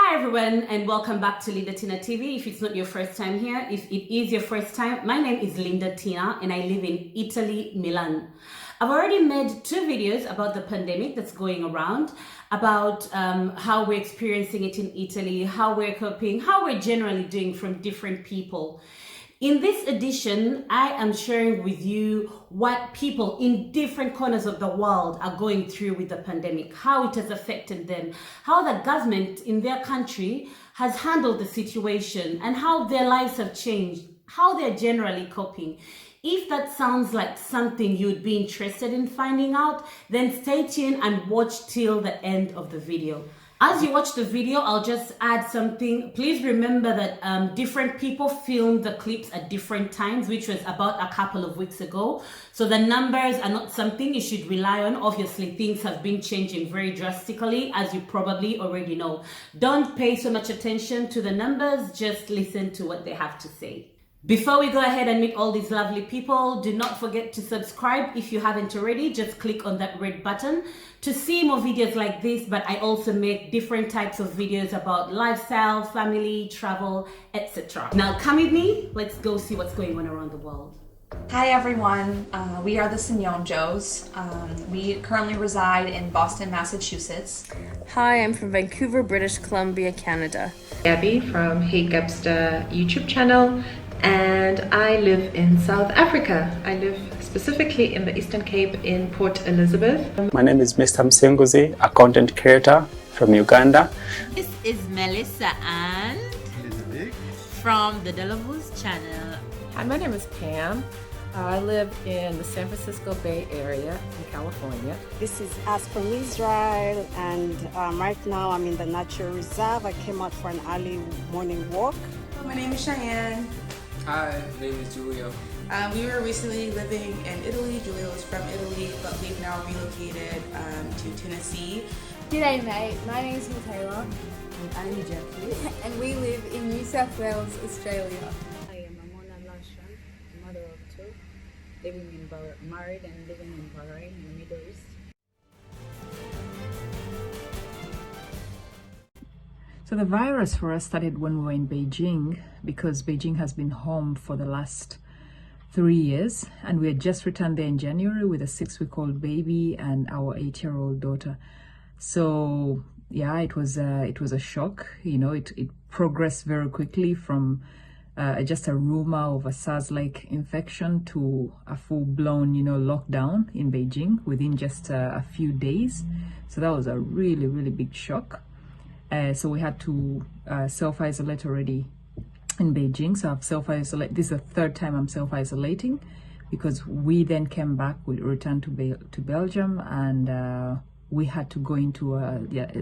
Hi everyone, and welcome back to Linda Tina TV. If it's not your first time here, if it is your first time, my name is Linda Tina and I live in Italy, Milan. I've already made 2 videos about the pandemic that's going around, about how we're experiencing it in Italy, how we're coping, how we're generally doing from different people. In this edition, I am sharing with you what people in different corners of the world are going through with the pandemic, how it has affected them, how the government in their country has handled the situation, and how their lives have changed, how they're generally coping. If that sounds like something you'd be interested in finding out, then stay tuned and watch till the end of the video. As you watch the video, I'll just add something. Please remember that different people filmed the clips at different times, which was about a couple of weeks ago. So the numbers are not something you should rely on. Obviously, things have been changing very drastically, as you probably already know. Don't pay so much attention to the numbers, just listen to what they have to say. Before we go ahead and meet all these lovely people, do not forget to subscribe if you haven't already. Just click on that red button to see more videos like this, but I also make different types of videos about lifestyle, family, travel, etc. Now come with me, let's go see what's going on around the world. Hi everyone, we are the Signonjos. We currently reside in Boston, Massachusetts. Hi, I'm from Vancouver, British Columbia, Canada. Gabby from Hey Gabster YouTube channel, and I live in South Africa. I live specifically in the Eastern Cape in Port Elizabeth. My name is Mr. Msenguzi, a content creator from Uganda. This is Melissa and from the Delavuz channel. Hi, my name is Pam. I live in the San Francisco Bay Area in California. This is As from Israel, and right now I'm in the nature reserve. I came out for an early morning walk. My name is Cheyenne. Hi, my name is Julio. We were recently living in Italy. Julio is from Italy, but we've now relocated to Tennessee. G'day mate, my name is Michaela. And I'm Jeffrey. And we live in New South Wales, Australia. I am Amona Lashan, mother of 2, married and living in Bahrain in the Middle East. So the virus for us started when we were in Beijing, because Beijing has been home for the last 3 years, and we had just returned there in January with a 6-week-old baby and our 8-year-old daughter. So yeah, it was a shock. You know, it progressed very quickly from just a rumor of a SARS-like infection to a full-blown, lockdown in Beijing within just a few days. So that was a really, really big shock. So we had to self-isolate already in Beijing. So I've self-isolated. This is the 3rd time I'm self-isolating, because we then came back, we returned to Belgium, and we had to go into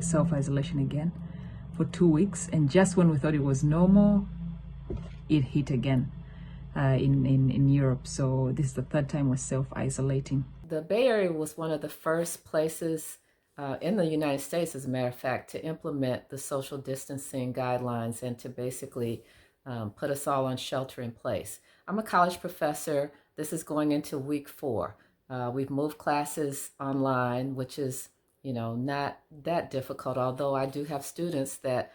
self-isolation again for 2 weeks. And just when we thought it was normal, it hit again in Europe. So this is the 3rd time we're self-isolating. The Bay Area was one of the first places in the United States, as a matter of fact, to implement the social distancing guidelines and to basically put us all on shelter in place. I'm a college professor. This is going into week 4. We've moved classes online, which is, not that difficult, although I do have students that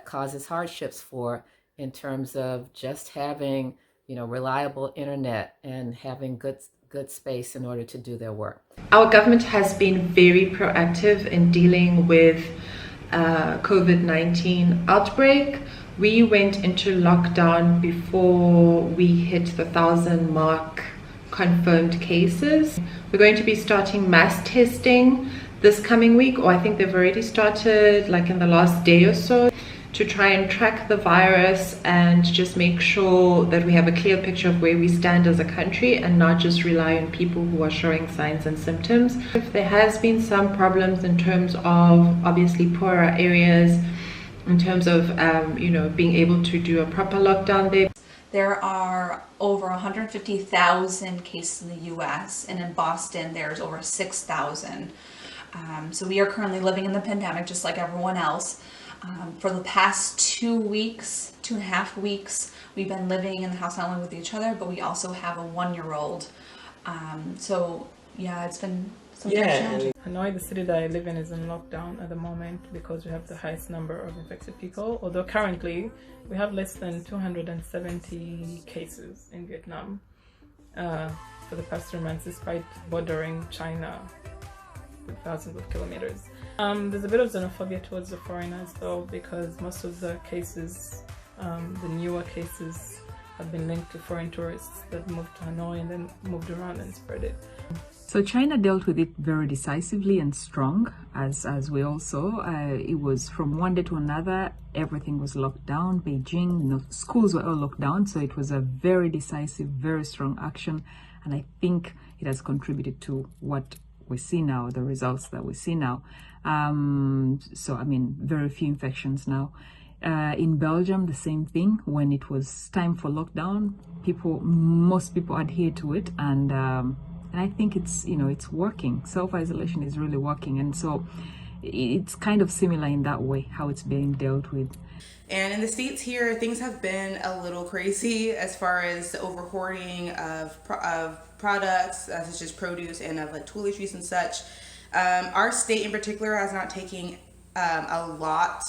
causes hardships for, in terms of just having, reliable internet and having good space in order to do their work. Our government has been very proactive in dealing with COVID-19 outbreak. We went into lockdown before we hit the 1,000 mark confirmed cases. We're going to be starting mass testing this coming week, or I think they've already started like in the last day or so, to try and track the virus and just make sure that we have a clear picture of where we stand as a country and not just rely on people who are showing signs and symptoms. If there has been some problems in terms of obviously poorer areas, in terms of being able to do a proper lockdown there. There are over 150,000 cases in the US, and in Boston there's over 6,000. So we are currently living in the pandemic just like everyone else. For the past 2.5 weeks, we've been living in the house not only with each other, but we also have a 1-year-old. So yeah, it's been Hanoi, the city that I live in, is in lockdown at the moment because we have the highest number of infected people, although currently we have less than 270 cases in Vietnam for the past 3 months, despite bordering China with thousands of kilometers. There's a bit of xenophobia towards the foreigners though, because most of the cases, the newer cases, have been linked to foreign tourists that moved to Hanoi and then moved around and spread it. So China dealt with it very decisively and strong, as we all saw. It was from one day to another, everything was locked down. Beijing, schools were all locked down, so it was a very decisive, very strong action, and I think it has contributed to what we see now, the results that we see now. So I mean, very few infections now. In Belgium, the same thing. When it was time for lockdown, most people adhered to it, and I think it's working. Self-isolation is really working, and so it's kind of similar in that way, how it's being dealt with. And in the States here, things have been a little crazy as far as the over-hoarding of products, such as produce and of like toiletries and such. Our state in particular has not taken a lot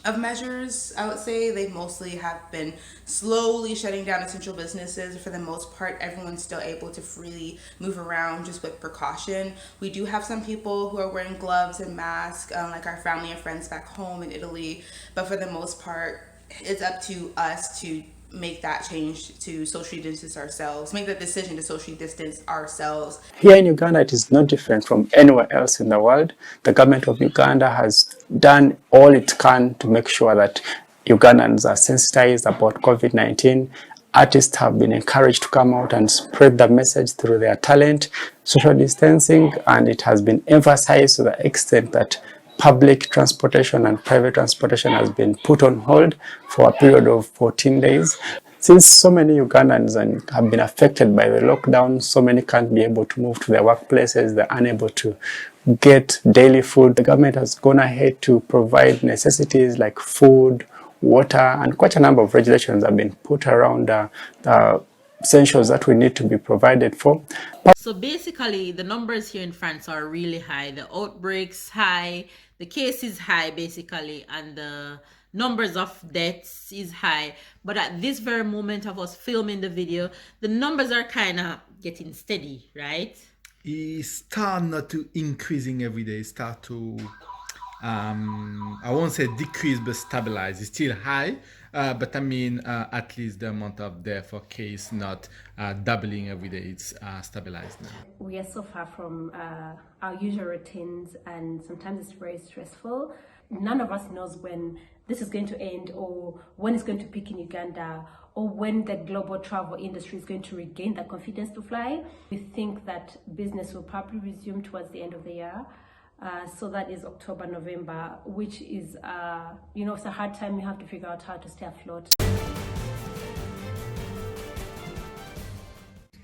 of measures. I would say they mostly have been slowly shutting down essential businesses. For the most part, everyone's still able to freely move around just with precaution. We do have some people who are wearing gloves and masks, like our family and friends back home in Italy, but for the most part, it's up to us to make that change to socially distance ourselves, make that decision to socially distance ourselves. Here in Uganda, it is no different from anywhere else in the world. The government of Uganda has done all it can to make sure that Ugandans are sensitized about COVID-19. Artists have been encouraged to come out and spread the message through their talent, social distancing, and it has been emphasized to the extent that public transportation and private transportation has been put on hold for a period of 14 days. Since so many Ugandans have been affected by the lockdown, so many can't be able to move to their workplaces, they're unable to get daily food. The government has gone ahead to provide necessities like food, water, and quite a number of regulations have been put around the essentials that we need to be provided for. So basically, the numbers here in France are really high. The outbreaks high, the cases high basically, and the numbers of deaths is high. But at this very moment of us filming the video, the numbers are kind of getting steady, right? It start not to increasing every day. It start to I won't say decrease, but stabilize. It's still high, but I mean at least the amount of death or case not doubling every day. It's stabilized now. We are so far from our usual routines, and sometimes it's very stressful. None of us knows when this is going to end, or when it's going to peak in Uganda, or when the global travel industry is going to regain that confidence to fly. We think that business will probably resume towards the end of the year. So that is October, November, which is, it's a hard time. You have to figure out how to stay afloat.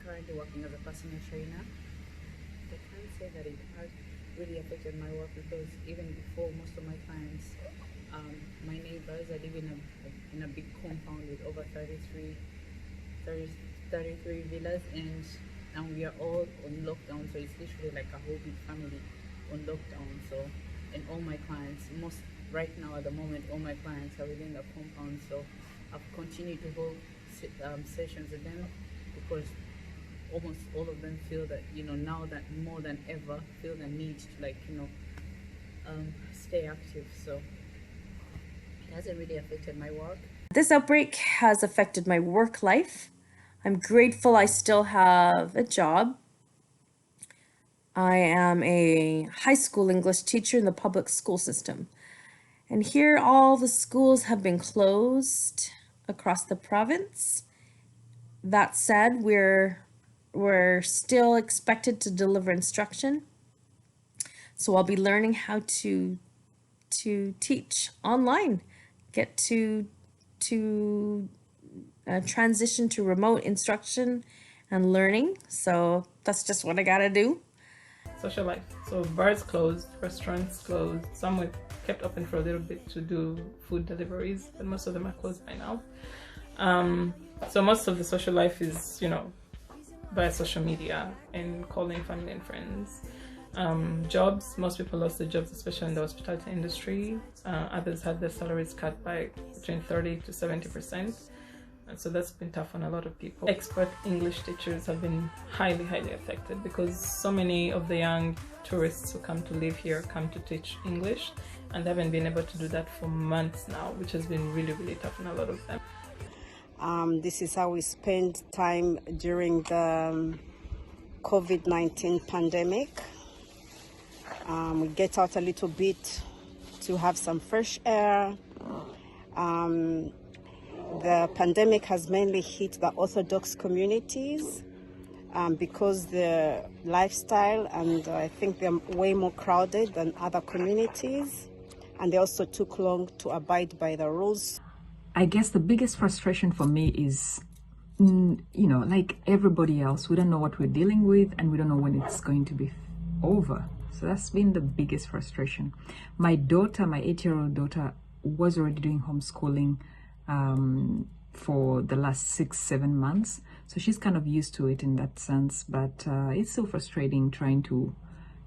Currently working as a personal trainer. I can't say that it has really affected my work, because even before, most of my clients, my neighbors, I live in a big compound with over 33 villas, and we are all on lockdown, so it's literally like a whole big family on lockdown. So, and all my clients, right now at the moment, all my clients are within the compound, so I've continued to hold sessions with them, because almost all of them feel that, now that more than ever, feel the need to stay active. So it hasn't really affected my work. This outbreak has affected my work life. I'm grateful I still have a job. I am a high school English teacher in the public school system. And here all the schools have been closed across the province. That said, we're still expected to deliver instruction. So I'll be learning how to teach online, get to transition to remote instruction and learning. So that's just what I gotta do. Social life. So bars closed, restaurants closed. Some were kept open for a little bit to do food deliveries, but most of them are closed by now. So most of the social life is, via social media and calling family and friends. Jobs, most people lost their jobs, especially in the hospitality industry. Others had their salaries cut by between 30 to 70%. And so that's been tough on a lot of people. Expert English teachers have been highly affected because so many of the young tourists who come to live here come to teach English, and they haven't been able to do that for months now, which has been really tough on a lot of them. This is how we spend time during the COVID-19 pandemic. We get out a little bit to have some fresh air. The pandemic has mainly hit the Orthodox communities because the lifestyle, and I think they're way more crowded than other communities, and they also took long to abide by the rules. I guess the biggest frustration for me is, like everybody else, we don't know what we're dealing with and we don't know when it's going to be over. So that's been the biggest frustration. My daughter, my 8-year-old daughter, was already doing homeschooling for the last 6-7 months. So she's kind of used to it in that sense, but it's so frustrating trying to,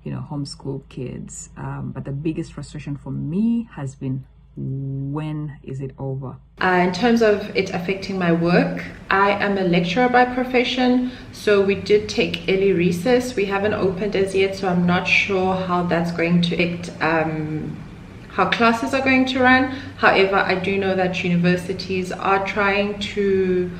homeschool kids. But the biggest frustration for me has been, when is it over? In terms of it affecting my work, I am a lecturer by profession, so we did take early recess. We haven't opened as yet, so I'm not sure how that's going to affect how classes are going to run. However, I do know that universities are trying to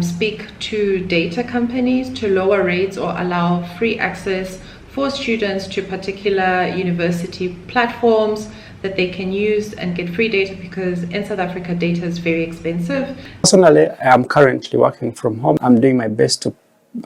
speak to data companies to lower rates or allow free access for students to particular university platforms that they can use and get free data, because in South Africa data is very expensive. Personally, I am currently working from home. I'm doing my best to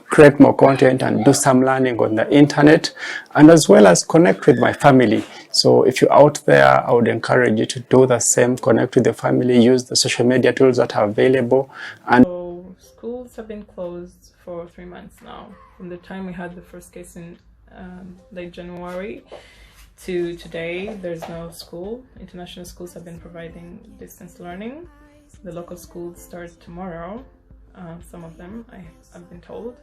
create more content and do some learning on the internet, and as well as connect with my family. So if you're out there, I would encourage you to do the same, connect with your family, use the social media tools that are available. And so schools have been closed for 3 months now. From the time we had the first case in late January to today, there's no school. International schools have been providing distance learning. The local schools start tomorrow. Some of them, I've been told.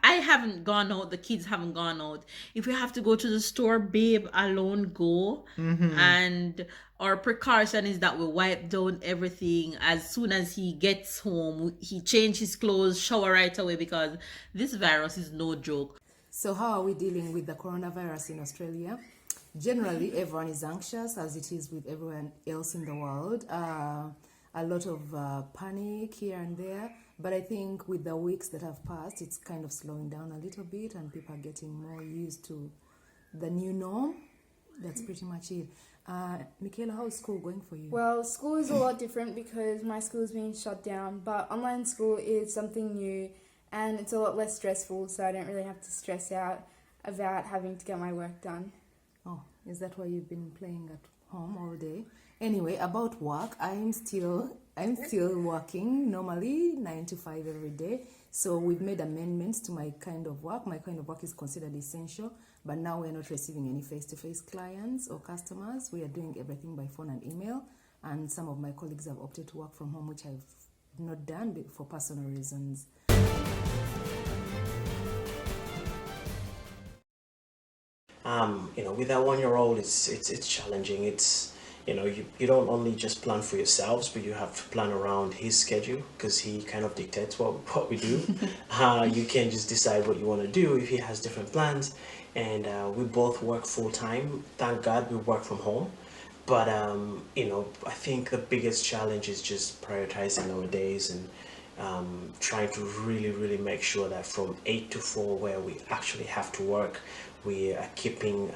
I haven't gone out, the kids haven't gone out. If we have to go to the store, babe alone go. And our precaution is that we wipe down everything as soon as he gets home. He change his clothes, shower right away, because this virus is no joke. So how are we dealing with the coronavirus in Australia? Generally, everyone is anxious, as it is with everyone else in the world. A lot of panic here and there. But I think with the weeks that have passed, it's kind of slowing down a little bit and people are getting more used to the new norm. That's pretty much it. Michaela, how is school going for you? Well, school is a lot different because my school is being shut down, but online school is something new and it's a lot less stressful, so I don't really have to stress out about having to get my work done. Oh, is that why you've been playing at home all day? Anyway, about work, I'm still working normally 9 to 5 every day. So we've made amendments to my kind of work. My kind of work is considered essential, but now we're not receiving any face-to-face clients or customers. We are doing everything by phone and email. And some of my colleagues have opted to work from home, which I've not done for personal reasons. With that 1-year-old, it's challenging. It's, you don't only just plan for yourselves, but you have to plan around his schedule, because he kind of dictates what we do. You can't just decide what you want to do if he has different plans. And we both work full-time. Thank God we work from home. But, I think the biggest challenge is just prioritizing our days and trying to really make sure that from 8 to 4, where we actually have to work, we are keeping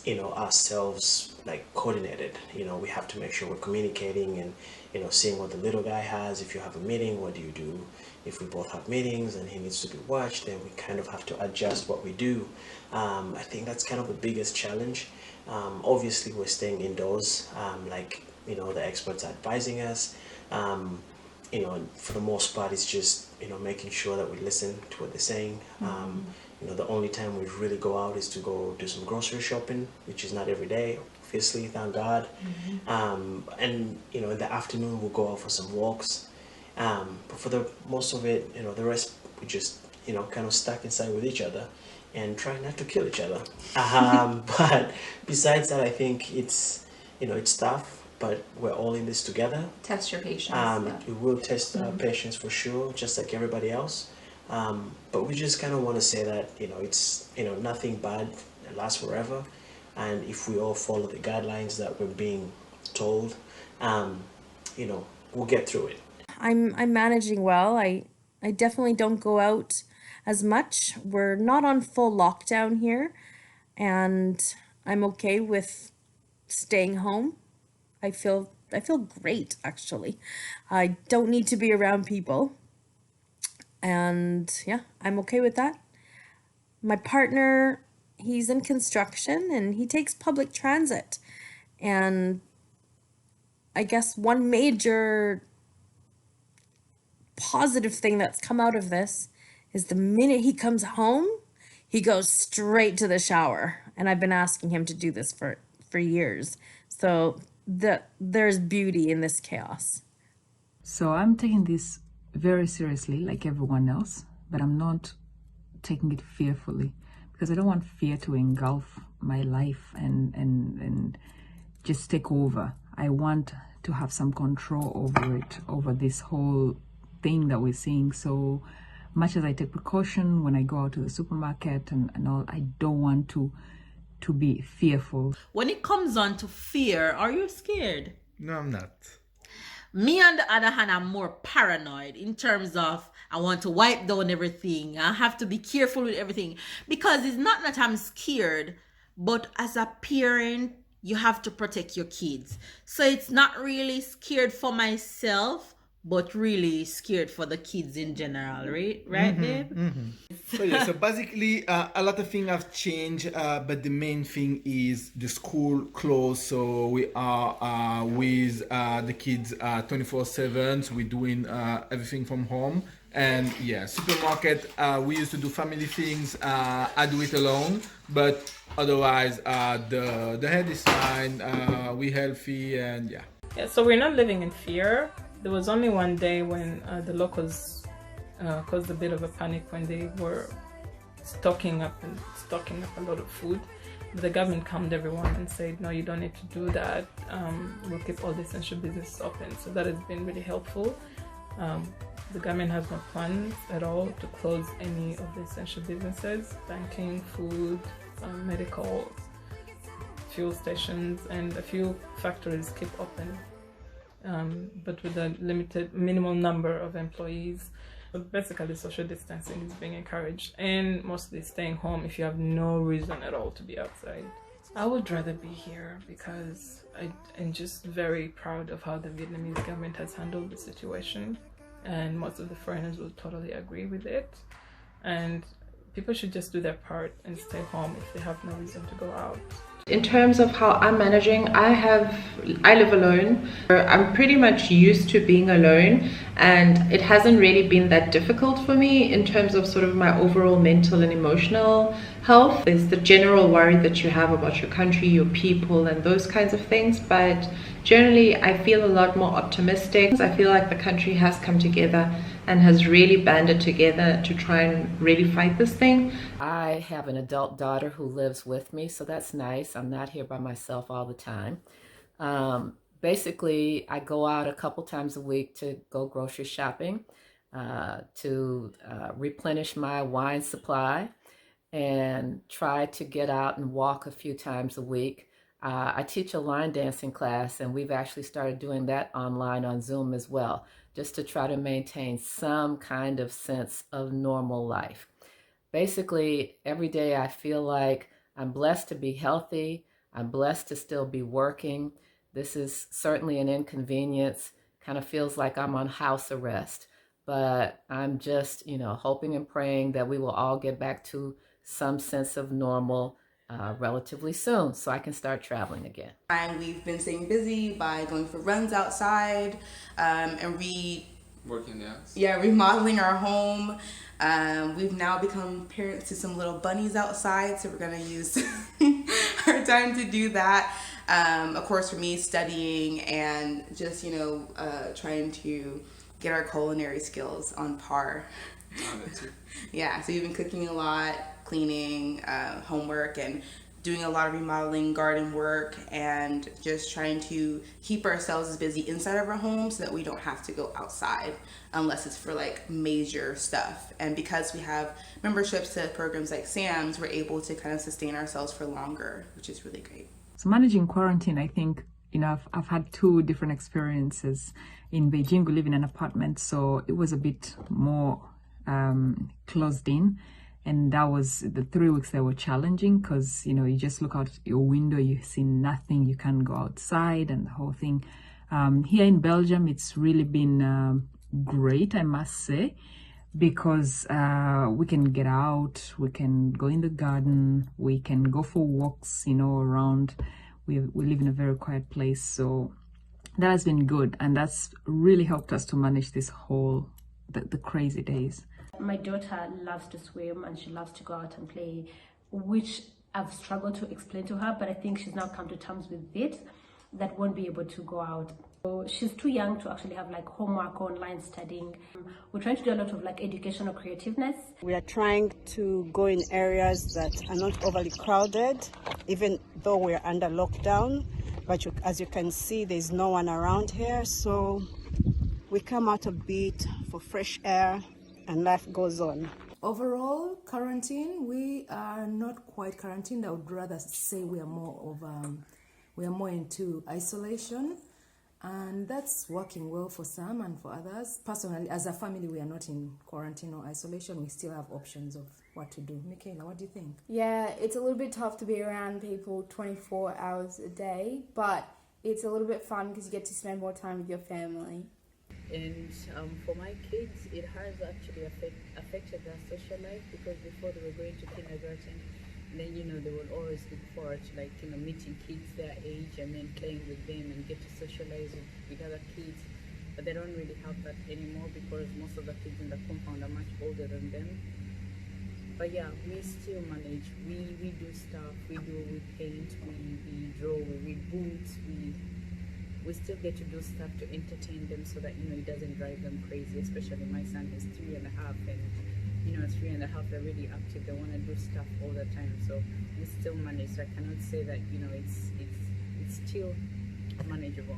ourselves like coordinated. We have to make sure we're communicating and seeing what the little guy has. If you have a meeting, what do you do? If we both have meetings and he needs to be watched, then we kind of have to adjust what we do. I think that's kind of the biggest challenge. Obviously we're staying indoors, the experts are advising us. For the most part, it's just making sure that we listen to what they're saying. The only time we really go out is to go do some grocery shopping, which is not every day, obviously, thank God. And in the afternoon we'll go out for some walks. But for the most of it, the rest we just kind of stuck inside with each other. and try not to kill each other. But besides that, I think it's, it's tough, but we're all in this together. Test your patience. We will test our patience for sure, just like everybody else. But we just kind of want to say that, it's, nothing bad lasts forever. And if we all follow the guidelines that we're being told, we'll get through it. I'm managing well. I definitely don't go out as much. We're not on full lockdown here, and I'm okay with staying home. I feel great, actually. I don't need to be around people. And yeah, I'm okay with that. My partner, he's in construction and he takes public transit. And I guess one major positive thing that's come out of this is the minute he comes home, he goes straight to the shower. And I've been asking him to do this for years. So there's beauty in this chaos. So I'm taking this very seriously, like everyone else, but I'm not taking it fearfully, because I don't want fear to engulf my life and just take over. I want to have some control over it, over this whole thing that we're seeing. So much as I take precaution when I go out to the supermarket and all, I don't want to be fearful. When it comes on to fear, are you scared? No, I'm not. Me, on the other hand, I'm more paranoid in terms of I want to wipe down everything. I have to be careful with everything, because it's not that I'm scared, but as a parent, you have to protect your kids. So it's not really scared for myself, but really scared for the kids in general, right, babe? So basically, a lot of things have changed, but the main thing is the school closed. So we are with the kids 24/7. So we're doing everything from home. And yeah, supermarket, we used to do family things. I do it alone, but otherwise, the head is fine. We're healthy, and yeah. Yeah, so we're not living in fear. There was only one day when the locals caused a bit of a panic when they were stocking up a lot of food. But the government calmed everyone and said, no, you don't need to do that. We'll keep all the essential businesses open. So that has been really helpful. The government has no plans at all to close any of the essential businesses: banking, food, medical, fuel stations, and a few factories keep open. But with a limited minimal number of employees. But basically, social distancing is being encouraged, and mostly staying home if you have no reason at all to be outside. I would rather be here because I'm just very proud of how the Vietnamese government has handled the situation, and most of the foreigners will totally agree with it. And people should just do their part and stay home if they have no reason to go out. In terms of how I'm managing, I live alone. I'm pretty much used to being alone, and it hasn't really been that difficult for me in terms of sort of my overall mental and emotional health. There's the general worry that you have about your country, your people, and those kinds of things, but generally I feel a lot more optimistic. I feel like the country has come together and has really banded together to try and really fight this thing. I have an adult daughter who lives with me, so that's nice. I'm not here by myself all the time. Basically, I go out a couple times a week to go grocery shopping, to replenish my wine supply, and try to get out and walk a few times a week. I teach a line dancing class, and we've actually started doing that online on Zoom as well, just to try to maintain some kind of sense of normal life. Basically, every day I feel like I'm blessed to be healthy. I'm blessed to still be working. This is certainly an inconvenience. Kind of feels like I'm on house arrest, but I'm just, hoping and praying that we will all get back to some sense of normal relatively soon, so I can start traveling again. And we've been staying busy by going for runs outside, and working the house. Yeah, remodeling our home. We've now become parents to some little bunnies outside, so we're gonna use our time to do that. Of course, for me, studying and just trying to get our culinary skills on par. Oh, that's it. Yeah, so we've been cooking a lot. cleaning, homework, and doing a lot of remodeling, garden work, and just trying to keep ourselves as busy inside of our homes so that we don't have to go outside unless it's for like major stuff. And because we have memberships to programs like Sam's, we're able to kind of sustain ourselves for longer, which is really great. So managing quarantine, I think, I've had two different experiences. In Beijing, we live in an apartment, so it was a bit more closed in. And that was the 3 weeks that were challenging because, you just look out your window, you see nothing, you can't go outside and the whole thing. Here in Belgium, it's really been great, I must say, because we can get out, we can go in the garden, we can go for walks, around. We live in a very quiet place, so that has been good. And that's really helped us to manage this whole, the crazy days. My daughter loves to swim and she loves to go out and play, which I've struggled to explain to her, but I think she's now come to terms with it, that won't be able to go out. So she's too young to actually have like homework or online studying. We're trying to do a lot of like educational creativeness. We are trying to go in areas that are not overly crowded, even though we're under lockdown. But as you can see, there's no one around here. So we come out a bit for fresh air and life goes on. Overall, quarantine, we are not quite quarantined. I would rather say we are more into isolation, and that's working well for some and for others. Personally, as a family, we are not in quarantine or isolation. We still have options of what to do. Michaela, what do you think? Yeah, it's a little bit tough to be around people 24 hours a day, but it's a little bit fun because you get to spend more time with your family. And for my kids, it has actually affected their social life, because before they were going to kindergarten, then they will always look forward to meeting kids their age and then playing with them and get to socialize with other kids. But they don't really have that anymore because most of the kids in the compound are much older than them. But yeah, we still manage. We do stuff. We paint. We draw. We read books. We still get to do stuff to entertain them so that it doesn't drive them crazy. Especially my son, who's 3.5, and at 3.5 they're really active. They want to do stuff all the time. So we still manage. So I cannot say that it's still manageable.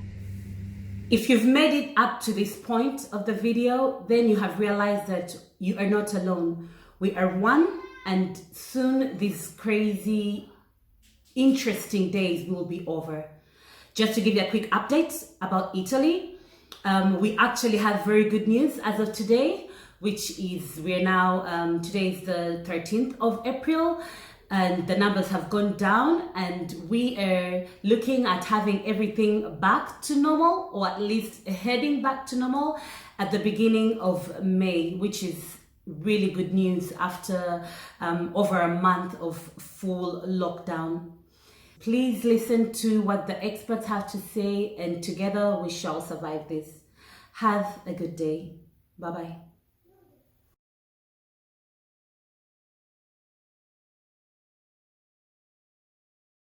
If you've made it up to this point of the video, then you have realized that you are not alone. We are one, and soon these crazy, interesting days will be over. Just to give you a quick update about Italy, we actually have very good news as of today, which is today is the 13th of April, and the numbers have gone down, and we are looking at having everything back to normal, or at least heading back to normal at the beginning of May, which is really good news after over a month of full lockdown. Please listen to what the experts have to say, and together we shall survive this. Have a good day. Bye-bye.